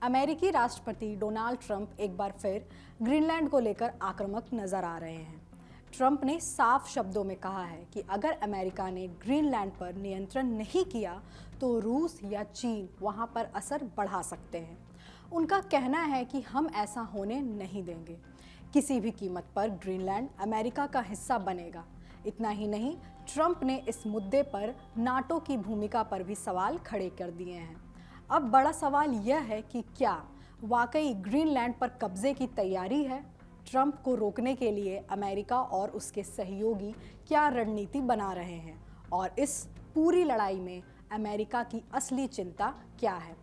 अमेरिकी राष्ट्रपति Donald Trump एक बार फिर ग्रीनलैंड को लेकर आक्रामक नजर आ रहे हैं। ट्रंप ने साफ शब्दों में कहा है कि अगर अमेरिका ने ग्रीनलैंड पर नियंत्रण नहीं किया तो रूस या चीन वहां पर असर बढ़ा सकते हैं। उनका कहना है कि हम ऐसा होने नहीं देंगे। किसी भी कीमत पर ग्रीनलैंड अमेरिका का हिस्सा बनेगा। इतना ही नहीं, ट्रंप ने इस मुद्दे पर नाटो की भूमिका पर भी सवाल खड़े कर दिए हैं। अब बड़ा सवाल यह है कि क्या वाकई ग्रीनलैंड पर कब्जे की तैयारी है? ट्रंप को रोकने के लिए अमेरिका और उसके सहयोगी क्या रणनीति बना रहे हैं और इस पूरी लड़ाई में अमेरिका की असली चिंता क्या है?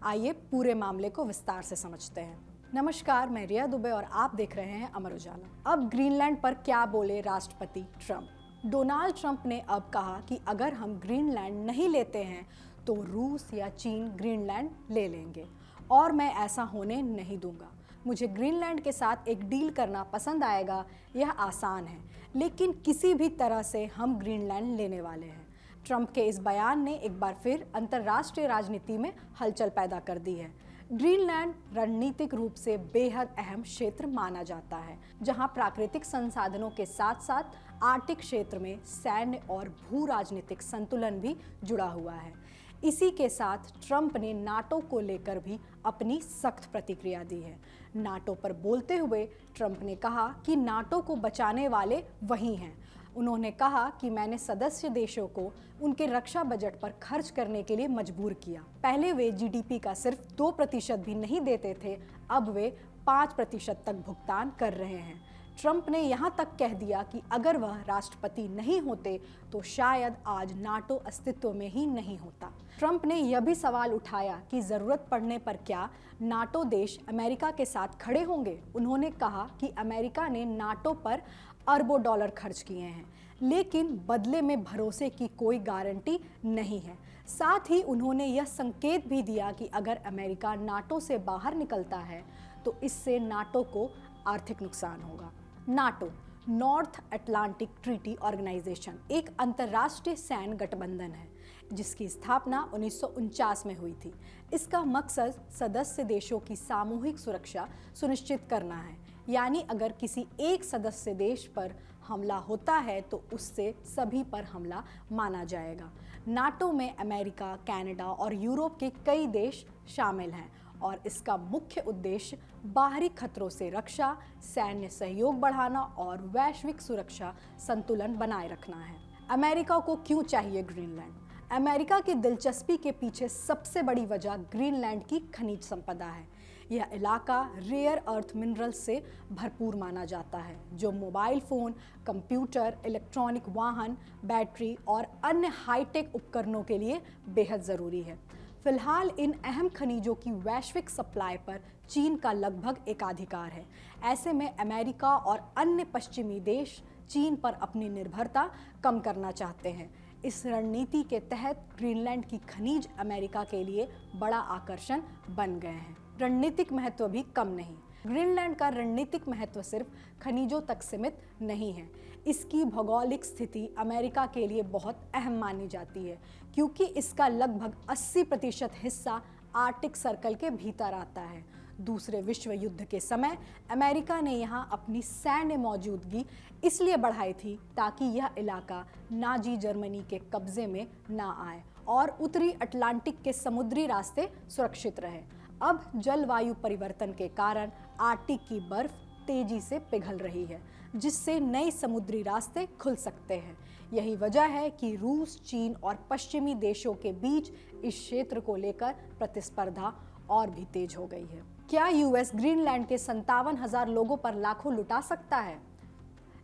आइए पूरे मामले को विस्तार से समझते हैं। नमस्कार, मैं रिया दुबे और आप देख रहे हैं अमर उजाला। अब ग्रीनलैंड पर क्या बोले राष्ट्रपति ट्रंप? डोनाल्ड ट्रंप ने अब कहा कि अगर हम ग्रीनलैंड नहीं लेते हैं तो रूस या चीन ग्रीनलैंड ले लेंगे और मैं ऐसा होने नहीं दूंगा। मुझे ग्रीनलैंड के साथ एक डील करना पसंद आएगा, यह आसान है, लेकिन किसी भी तरह से हम ग्रीनलैंड लेने वाले हैं। ट्रंप के इस बयान ने एक बार फिर अंतर्राष्ट्रीय राजनीति में हलचल पैदा कर दी है। ग्रीनलैंड रणनीतिक रूप से बेहद अहम क्षेत्र माना जाता है, जहां प्राकृतिक संसाधनों के साथ साथ आर्कटिक क्षेत्र में सैन्य और भू राजनीतिक संतुलन भी जुड़ा हुआ है। इसी के साथ ट्रंप ने नाटो को लेकर भी अपनी सख्त प्रतिक्रिया दी है। नाटो पर बोलते हुए ट्रंप ने कहा कि नाटो को बचाने वाले वही हैं। उन्होंने कहा कि मैंने सदस्य देशों को उनके रक्षा बजट पर खर्च करने के लिए मजबूर किया। पहले वे जीडीपी का सिर्फ 2% भी नहीं देते थे, अब वे 5% तक भुगतान कर रहे हैं। ट्रंप ने यहां तक कह दिया कि अगर वह राष्ट्रपति नहीं होते तो शायद आज नाटो अस्तित्व में ही नहीं होता। ट्रंप ने यह भी सवाल उठाया कि जरूरत पड़ने पर क्या नाटो देश अमेरिका के साथ खड़े होंगे। उन्होंने कहा कि अमेरिका ने नाटो पर अरबों डॉलर खर्च किए हैं, लेकिन बदले में भरोसे की कोई गारंटी नहीं है। साथ ही उन्होंने यह संकेत भी दिया कि अगर अमेरिका नाटो से बाहर निकलता है तो इससे नाटो को आर्थिक नुकसान होगा। NATO, North Atlantic Treaty Organisation, एक अंतर्राष्ट्रीय सैन्य गठबंधन है जिसकी स्थापना 1949 में हुई थी। इसका मकसद सदस्य देशों की सामूहिक सुरक्षा सुनिश्चित करना है, यानी अगर किसी एक सदस्य देश पर हमला होता है तो उससे सभी पर हमला माना जाएगा। नाटो में अमेरिका, कनाडा और यूरोप के कई देश शामिल हैं और इसका मुख्य उद्देश्य बाहरी खतरों से रक्षा, सैन्य सहयोग बढ़ाना और वैश्विक सुरक्षा संतुलन बनाए रखना है। अमेरिका को क्यों चाहिए ग्रीनलैंड? अमेरिका की दिलचस्पी के पीछे सबसे बड़ी वजह ग्रीनलैंड की खनिज संपदा है। यह इलाका रेयर अर्थ मिनरल्स से भरपूर माना जाता है, जो मोबाइल फ़ोन, कंप्यूटर, इलेक्ट्रॉनिक वाहन, बैटरी और अन्य हाईटेक उपकरणों के लिए बेहद ज़रूरी है। फिलहाल इन अहम खनिजों की वैश्विक सप्लाई पर चीन का लगभग एकाधिकार है। ऐसे में अमेरिका और अन्य पश्चिमी देश चीन पर अपनी निर्भरता कम करना चाहते हैं। इस रणनीति के तहत ग्रीनलैंड की खनिज अमेरिका के लिए बड़ा आकर्षण बन गए हैं। रणनीतिक महत्व भी कम नहीं। ग्रीनलैंड का रणनीतिक महत्व सिर्फ खनिजों तक सीमित नहीं है। इसकी भौगोलिक स्थिति अमेरिका के लिए बहुत अहम मानी जाती है, क्योंकि इसका लगभग 80% हिस्सा आर्कटिक सर्कल के भीतर आता है। दूसरे विश्व युद्ध के समय अमेरिका ने यहाँ अपनी सैन्य मौजूदगी इसलिए बढ़ाई थी ताकि यह इलाका नाजी जर्मनी के कब्जे में ना आए और उत्तरी अटलांटिक के समुद्री रास्ते सुरक्षित रहे। अब जलवायु परिवर्तन के कारण आर्कटिक की बर्फ तेजी से पिघल रही है, जिससे नए समुद्री रास्ते खुल सकते हैं। यही वजह है कि रूस, चीन और पश्चिमी देशों के बीच इस क्षेत्र को लेकर प्रतिस्पर्धा और भी तेज हो गई है। क्या यूएस ग्रीनलैंड के 57,000 लोगों पर लाखों लुटा सकता है?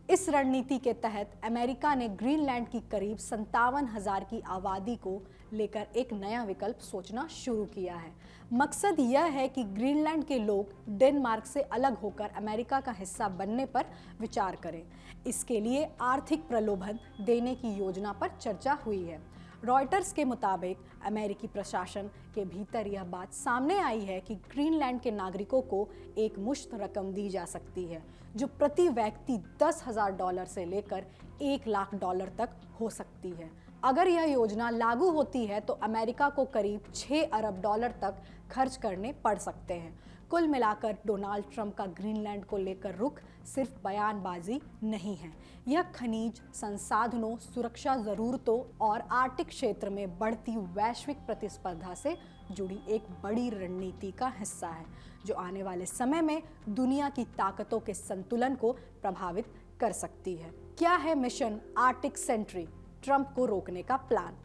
इस रणनीति के तहत अमेरिका ने ग्रीनलैंड की करीब 57,000 की आबादी को लेकर एक नया विकल्प सोचना शुरू किया है। मकसद यह है कि ग्रीनलैंड के लोग डेनमार्क से अलग होकर अमेरिका का हिस्सा बनने पर विचार करें। इसके लिए आर्थिक प्रलोभन देने की योजना पर चर्चा हुई है। रॉयटर्स के मुताबिक अमेरिकी प्रशासन के भीतर यह बात सामने आई है कि ग्रीनलैंड के नागरिकों को एक मुश्त रकम दी जा सकती है, जो प्रति व्यक्ति $10,000 से लेकर $1 लाख तक हो सकती है। अगर यह योजना लागू होती है तो अमेरिका को करीब 6 अरब डॉलर तक खर्च करने पड़ सकते हैं। कुल मिलाकर डोनाल्ड ट्रंप का ग्रीनलैंड को लेकर रुख सिर्फ बयानबाजी नहीं है, यह खनिज संसाधनों, सुरक्षा जरूरतों और आर्कटिक क्षेत्र में बढ़ती वैश्विक प्रतिस्पर्धा से जुड़ी एक बड़ी रणनीति का हिस्सा है, जो आने वाले समय में दुनिया की ताकतों के संतुलन को प्रभावित कर सकती है। क्या है मिशन आर्कटिक सेंट्री, ट्रंप को रोकने का प्लान?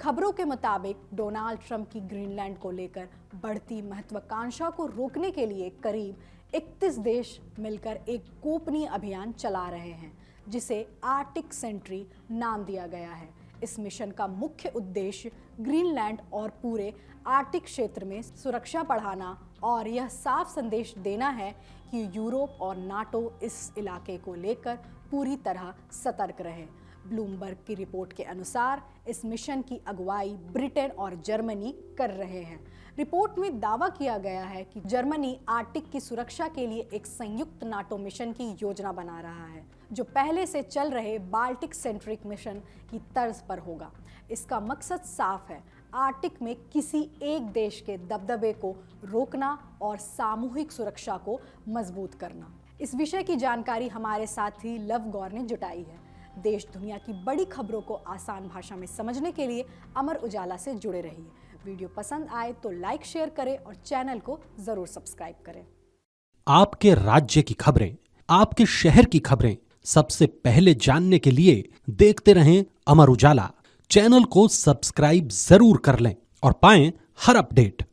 खबरों के मुताबिक डोनाल्ड ट्रंप की ग्रीनलैंड को लेकर बढ़ती महत्वाकांक्षा को रोकने के लिए करीब 31 देश मिलकर एक गोपनीय अभियान चला रहे हैं, जिसे आर्कटिक सेंट्री नाम दिया गया है। इस मिशन का मुख्य उद्देश्य ग्रीनलैंड और पूरे आर्कटिक क्षेत्र में सुरक्षा बढ़ाना और यह साफ संदेश देना है कि यूरोप और नाटो इस इलाके को लेकर पूरी तरह सतर्क रहे। ब्लूमबर्ग की रिपोर्ट के अनुसार इस मिशन की अगुवाई ब्रिटेन और जर्मनी कर रहे हैं। रिपोर्ट में दावा किया गया है कि जर्मनी आर्कटिक की सुरक्षा के लिए एक संयुक्त नाटो मिशन की योजना बना रहा है, जो पहले से चल रहे बाल्टिक सेंट्रिक मिशन की तर्ज पर होगा। इसका मकसद साफ है, आर्कटिक में किसी एक देश के दबदबे को रोकना और सामूहिक सुरक्षा को मजबूत करना। इस विषय की जानकारी हमारे साथी लव गौर ने जुटाई है। देश दुनिया की बड़ी खबरों को आसान भाषा में समझने के लिए अमर उजाला से जुड़े रहिए। वीडियो पसंद आए तो लाइक, शेयर करें और चैनल को जरूर सब्सक्राइब करें। आपके राज्य की खबरें, आपके शहर की खबरें सबसे पहले जानने के लिए देखते रहें अमर उजाला। चैनल को सब्सक्राइब जरूर कर लें और पाएं हर अपडेट।